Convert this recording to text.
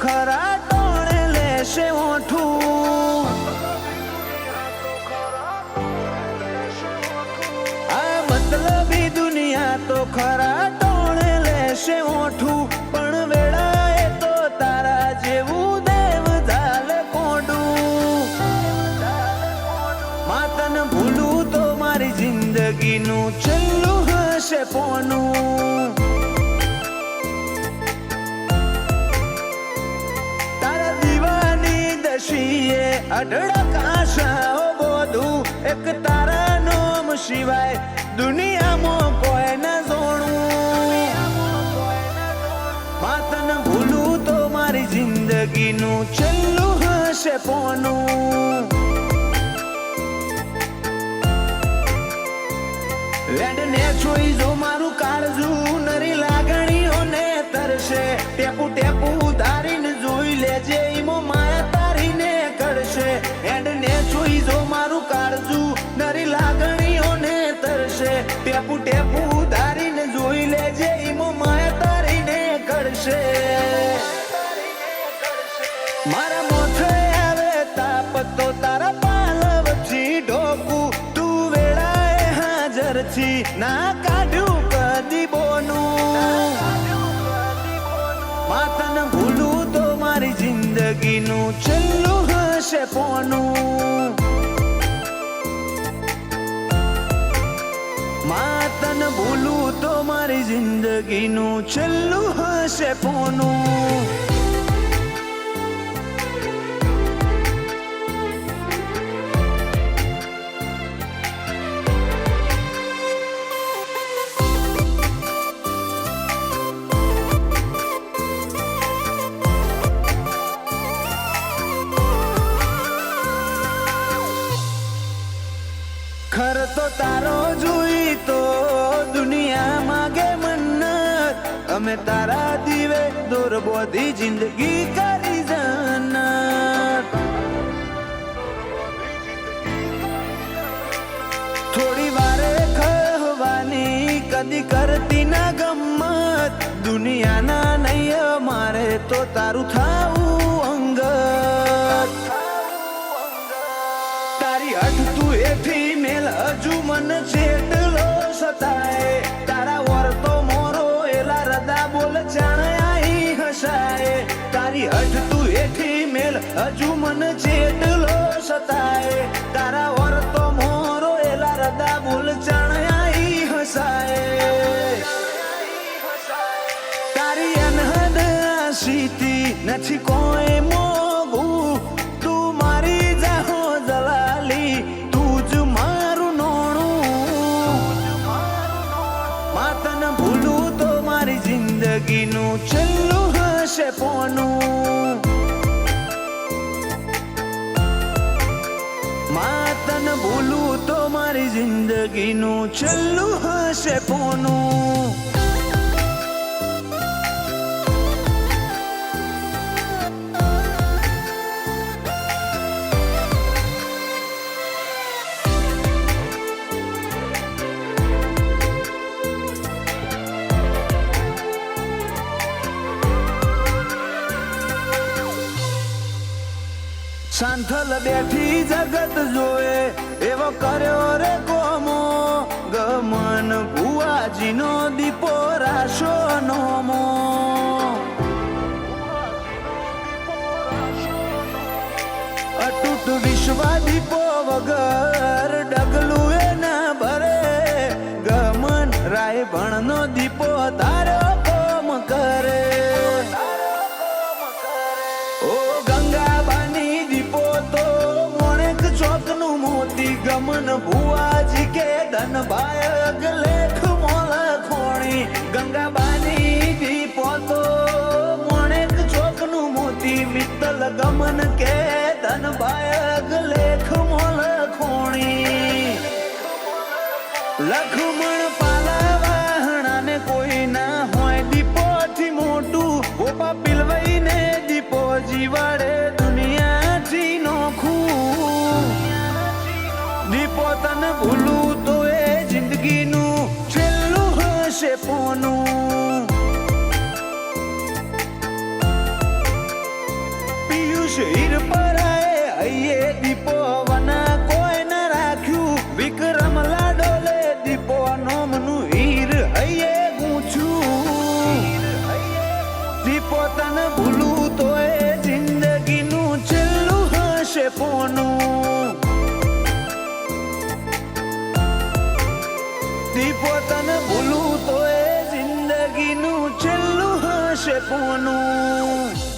ખરા ટોણે લેશે ઓઠું. આ મતલબી દુનિયા તો ખરા ટોણે લેશે ઓઠું, પણ વેળાએ તો તારા જેવું દેવ ધાલ કોડું. માતન ભૂલું તો મારી જિંદગીનું છેલ્લું હશે પોનું. તારા દીવાની દશીએ અઢળક આશાઓ બોધું, એક તારા નામ સિવાય દુનિયામાં કોઈ ન જોણું. માતન ભૂલું તો મારી જિંદગીનું છેલ્લું હશે પોનું. વેડને જોઈ જો મારું કાળજું નરી લાગણીઓને તરશે. ટેપુ ટેપુ ધારીને જોઈ લેજે ઈમો માયા તારીને કરશે. વેડને જોઈ જો મારું કાળજું નરી લાગણીઓને તરશે. ટેપુ ટેપુ ધારીને જોઈ લેજે ઈમો માયા તારીને કરશે. મારા મોથે આવે તાપ તો તારા પાલવથી ઢોકું, ના કાઢ્યું કદી બોનું. માતન ભૂલું તો મારી જિંદગીનું છેલ્લું હશે પોનું. માતન ભૂલું તો મારી જિંદગીનું છેલ્લું હશે પોનું. ખર તો તારો જોઈ તો દુનિયા માગે મન્નત, અમે તારા દીવે દોર બોધી જિંદગી કરી જન્નત. થોડી વારે ખવાની કદી કરતી ના ગમત, દુનિયાના નહીં અમારે તો તારું થાવું અંગત. તારી હઠ તું એથી મેલ હજુ મન જેટલો સતાય. તારા વર તો મોરો એલા રદા બોલ જાણે આઈ હસાય. તારી હઠ તું એથી મેલ હજુ મન જેટલો સતાય. તારા વર તો મોરો એલા રદા બોલ જાણે આઈ હસાય. તારી અનહદ આશીતી નથી કોઈ મોગું, તું મારી જાહો જલાલી તું જ મારું નોણું. માતન ભૂલું તો મારી જિંદગીનું છેલ્લું હશે પોનું. માતન ભૂલું તો મારી જિંદગીનું છેલ્લું હશે પોનું. સાંથલ બેઠી જગત જોએ એવો કર્યો રે કોમો, ગમન ભુવાજીનો દીપો રાશો નોમો. અતૂટ વિશ્વ દીપો વગર ડગલું એ ના ભરે, ગમન રાય ભણનો દીપો તારો કોમ કરે. ઓ ગંગાબાની દીપો તો મોણેક ચોકનું મોતી, ગમન ભુવાજી કે ધનભાયક લેખ મોલ ખોણી. ગંગાબાની દીપો તો મોણેક ચોકનું મોતી, મિત્તલ ગમન કે ધનભાયક લેખ મોલ ખોણી. લખમણ પાલાવાહણા ને કોઈ ના હોય દીપોથી મોટું, ગોપા પિલવાઈને દીપો જીવાડે દુનિયાથી નોખું. દીપો તને ભૂલું તો એ જિંદગીનું છેલ્લું હશે પોનું. શિર પરાએ હૈયે દીપો વના કોઈ ન રાખ્યું વિક્રમ લાડોલે દીપો નોમનું હીર હૈયે ગૂંછું દીપો તને ભૂલું તો એ જિંદગીનું છેલ્લું હશે પોનું દીપો તને ભૂલું તો એ જિંદગીનું છેલ્લું હશે પોનું